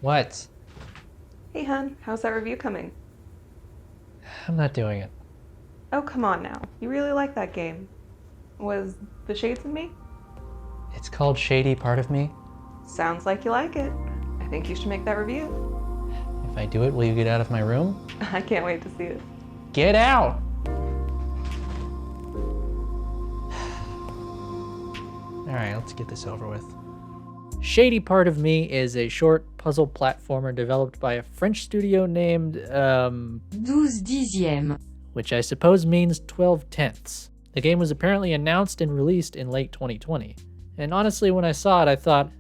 What? Hey hun, how's that review coming? I'm not doing it. Oh, come on now. You really like that game. Was the shades in me? It's called Shady, part of me. Sounds like you like it. I think you should make that review. If I do it, will you get out of my room? I can't wait to see it. Get out! Alright, let's get this over with. Shady Part of Me is a short puzzle platformer developed by a French studio named, 12 dixièmes. which I suppose means 12 tenths. The game was apparently announced and released in late 2020. And honestly, when I saw it, I thought,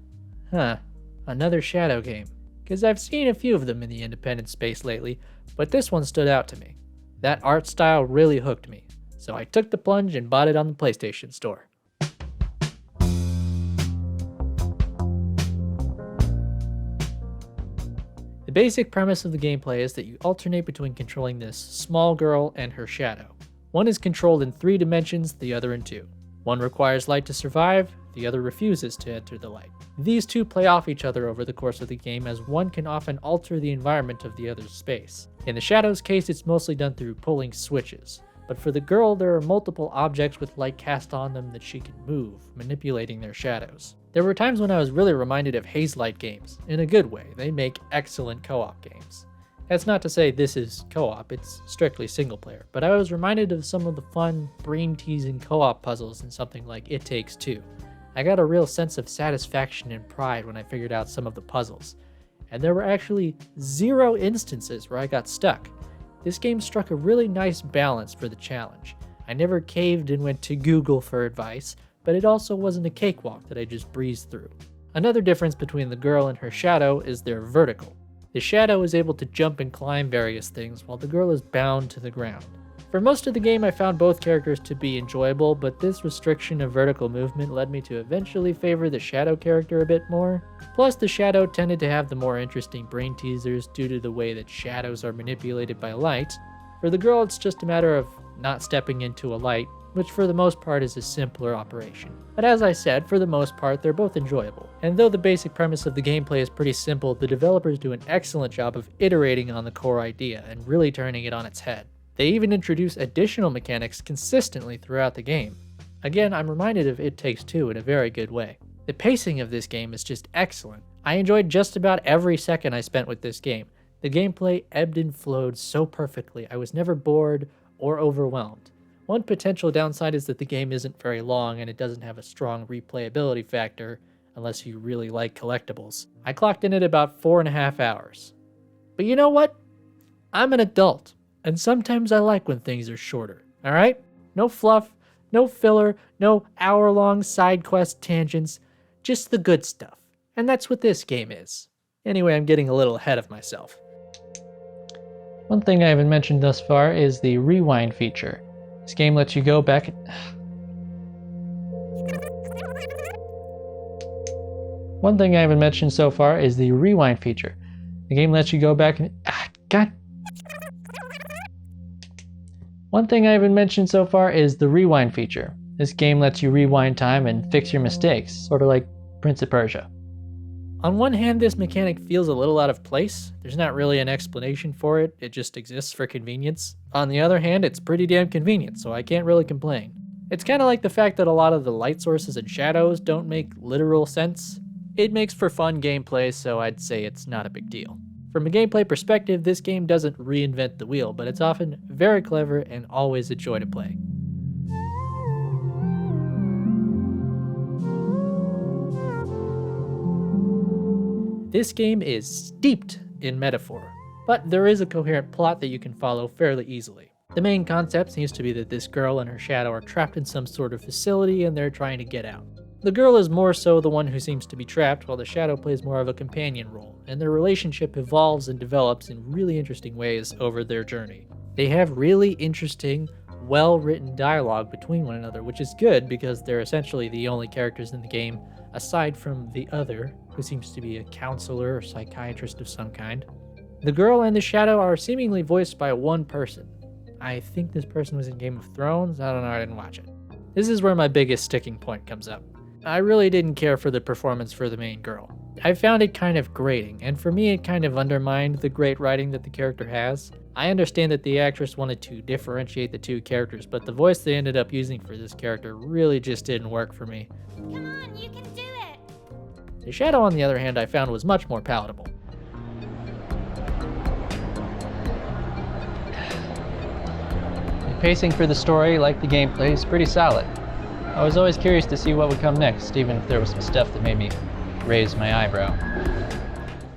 another Shadow game. Because I've seen a few of them in the independent space lately, but this one stood out to me. That art style really hooked me, so I took the plunge and bought it on the PlayStation Store. The basic premise of the gameplay is that you alternate between controlling this small girl and her shadow. One is controlled in 3 dimensions, the other in 2. One requires light to survive, the other refuses to enter the light. These two play off each other over the course of the game, as one can often alter the environment of the other's space. In the shadow's case, it's mostly done through pulling switches. But for the girl, there are multiple objects with light cast on them that she can move, manipulating their shadows. There were times when I was really reminded of Hazelight games, in a good way. They make excellent co-op games. That's not to say this is co-op, it's strictly single player, but I was reminded of some of the fun, brain-teasing co-op puzzles in something like It Takes Two. I got a real sense of satisfaction and pride when I figured out some of the puzzles, and there were actually 0 instances where I got stuck. This game struck a really nice balance for the challenge. I never caved and went to Google for advice, but it also wasn't a cakewalk that I just breezed through. Another difference between the girl and her shadow is they're vertical. The shadow is able to jump and climb various things, while the girl is bound to the ground. For most of the game, I found both characters to be enjoyable, but this restriction of vertical movement led me to eventually favor the shadow character a bit more. Plus, the shadow tended to have the more interesting brain teasers due to the way that shadows are manipulated by light. For the girl, it's just a matter of not stepping into a light, which for the most part is a simpler operation. But as I said, for the most part, they're both enjoyable. And though the basic premise of the gameplay is pretty simple, the developers do an excellent job of iterating on the core idea and really turning it on its head. They even introduce additional mechanics consistently throughout the game. Again, I'm reminded of It Takes Two in a very good way. The pacing of this game is just excellent. I enjoyed just about every second I spent with this game. The gameplay ebbed and flowed so perfectly, I was never bored or overwhelmed. One potential downside is that the game isn't very long and it doesn't have a strong replayability factor unless you really like collectibles. I clocked in at about 4.5 hours. But you know what? I'm an adult, and sometimes I like when things are shorter, alright? No fluff, no filler, no hour-long side quest tangents, just the good stuff. And that's what this game is. Anyway, I'm getting a little ahead of myself. One thing I haven't mentioned thus far is the rewind feature. This game lets you go back. One thing I haven't mentioned so far is the rewind feature. The game lets you go back and. God. One thing I haven't mentioned so far is the rewind feature. This game lets you rewind time and fix your mistakes, sort of like Prince of Persia. On one hand, this mechanic feels a little out of place. There's not really an explanation for it, it just exists for convenience. On the other hand, it's pretty damn convenient, so I can't really complain. It's kind of like the fact that a lot of the light sources and shadows don't make literal sense. It makes for fun gameplay, so I'd say it's not a big deal. From a gameplay perspective, this game doesn't reinvent the wheel, but it's often very clever and always a joy to play. This game is steeped in metaphor, but there is a coherent plot that you can follow fairly easily. The main concept seems to be that this girl and her shadow are trapped in some sort of facility and they're trying to get out. The girl is more so the one who seems to be trapped, while the shadow plays more of a companion role, and their relationship evolves and develops in really interesting ways over their journey. They have really interesting, well-written dialogue between one another, which is good because they're essentially the only characters in the game aside from the other, who seems to be a counselor or psychiatrist of some kind. The girl and the shadow are seemingly voiced by one person. I think this person was in Game of Thrones. I don't know, I didn't watch it. This is where my biggest sticking point comes up. I really didn't care for the performance for the main girl. I found it kind of grating, and for me it kind of undermined the great writing that the character has. I understand that the actress wanted to differentiate the two characters, but the voice they ended up using for this character really just didn't work for me. Come on, you can do it! The Shadow, on the other hand, I found was much more palatable. The pacing for the story, like the gameplay, is pretty solid. I was always curious to see what would come next, even if there was some stuff that made me raise my eyebrow.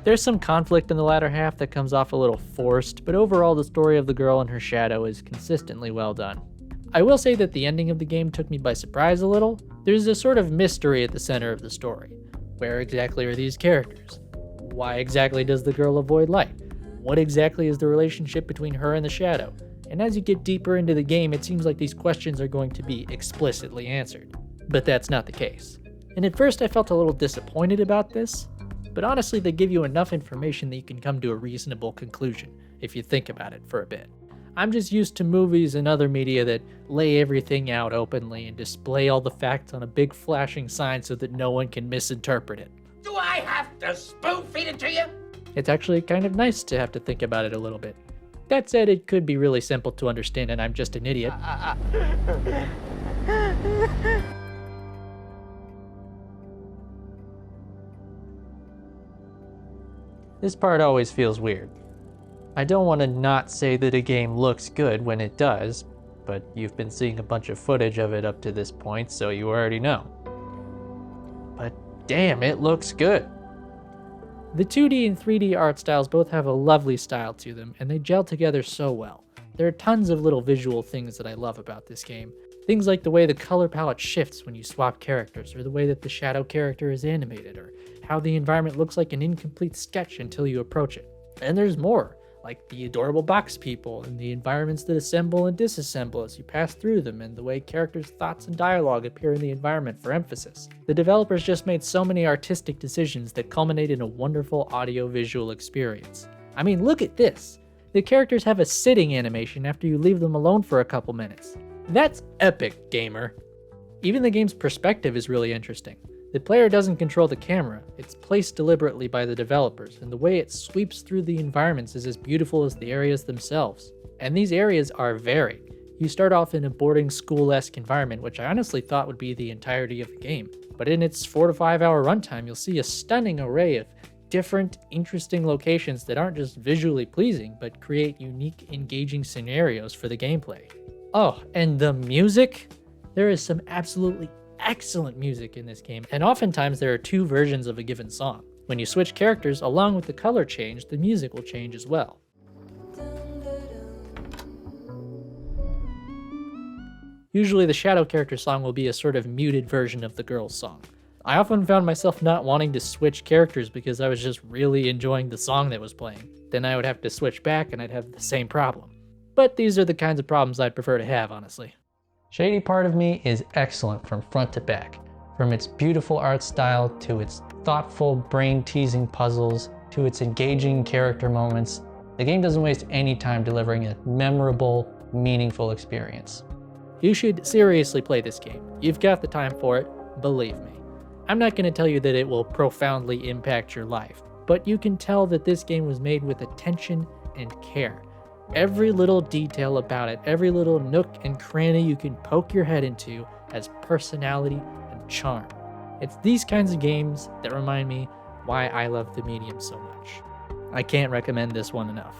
There's some conflict in the latter half that comes off a little forced, but overall the story of the girl and her shadow is consistently well done. I will say that the ending of the game took me by surprise a little. There's a sort of mystery at the center of the story. Where exactly are these characters? Why exactly does the girl avoid light? What exactly is the relationship between her and the shadow? And as you get deeper into the game, it seems like these questions are going to be explicitly answered. But that's not the case. And at first I felt a little disappointed about this, but honestly they give you enough information that you can come to a reasonable conclusion, if you think about it for a bit. I'm just used to movies and other media that lay everything out openly and display all the facts on a big flashing sign so that no one can misinterpret it. Do I have to spoon feed it to you? It's actually kind of nice to have to think about it a little bit. That said, it could be really simple to understand and I'm just an idiot. This part always feels weird. I don't want to not say that a game looks good when it does, but you've been seeing a bunch of footage of it up to this point, so you already know. But damn, it looks good. The 2D and 3D art styles both have a lovely style to them, and they gel together so well. There are tons of little visual things that I love about this game. Things like the way the color palette shifts when you swap characters, or the way that the shadow character is animated, or how the environment looks like an incomplete sketch until you approach it. And there's more, like the adorable box people, and the environments that assemble and disassemble as you pass through them, and the way characters' thoughts and dialogue appear in the environment for emphasis. The developers just made so many artistic decisions that culminate in a wonderful audio-visual experience. I mean, look at this! The characters have a sitting animation after you leave them alone for a couple minutes. That's epic, gamer! Even the game's perspective is really interesting. The player doesn't control the camera, it's placed deliberately by the developers, and the way it sweeps through the environments is as beautiful as the areas themselves. And these areas are varied. You start off in a boarding school-esque environment, which I honestly thought would be the entirety of the game. But in its 4 to 5 hour runtime, you'll see a stunning array of different, interesting locations that aren't just visually pleasing, but create unique, engaging scenarios for the gameplay. Oh, and the music? There is some absolutely excellent music in this game, and oftentimes there are 2 versions of a given song. When you switch characters, along with the color change, the music will change as well. Usually the shadow character song will be a sort of muted version of the girl's song. I often found myself not wanting to switch characters because I was just really enjoying the song that was playing. Then I would have to switch back and I'd have the same problem. But these are the kinds of problems I'd prefer to have, honestly. Shady Part of Me is excellent from front to back. From its beautiful art style, to its thoughtful, brain-teasing puzzles, to its engaging character moments, the game doesn't waste any time delivering a memorable, meaningful experience. You should seriously play this game. You've got the time for it, believe me. I'm not going to tell you that it will profoundly impact your life, but you can tell that this game was made with attention and care. Every little detail about it, every little nook and cranny you can poke your head into has personality and charm. It's these kinds of games that remind me why I love the medium so much. I can't recommend this one enough.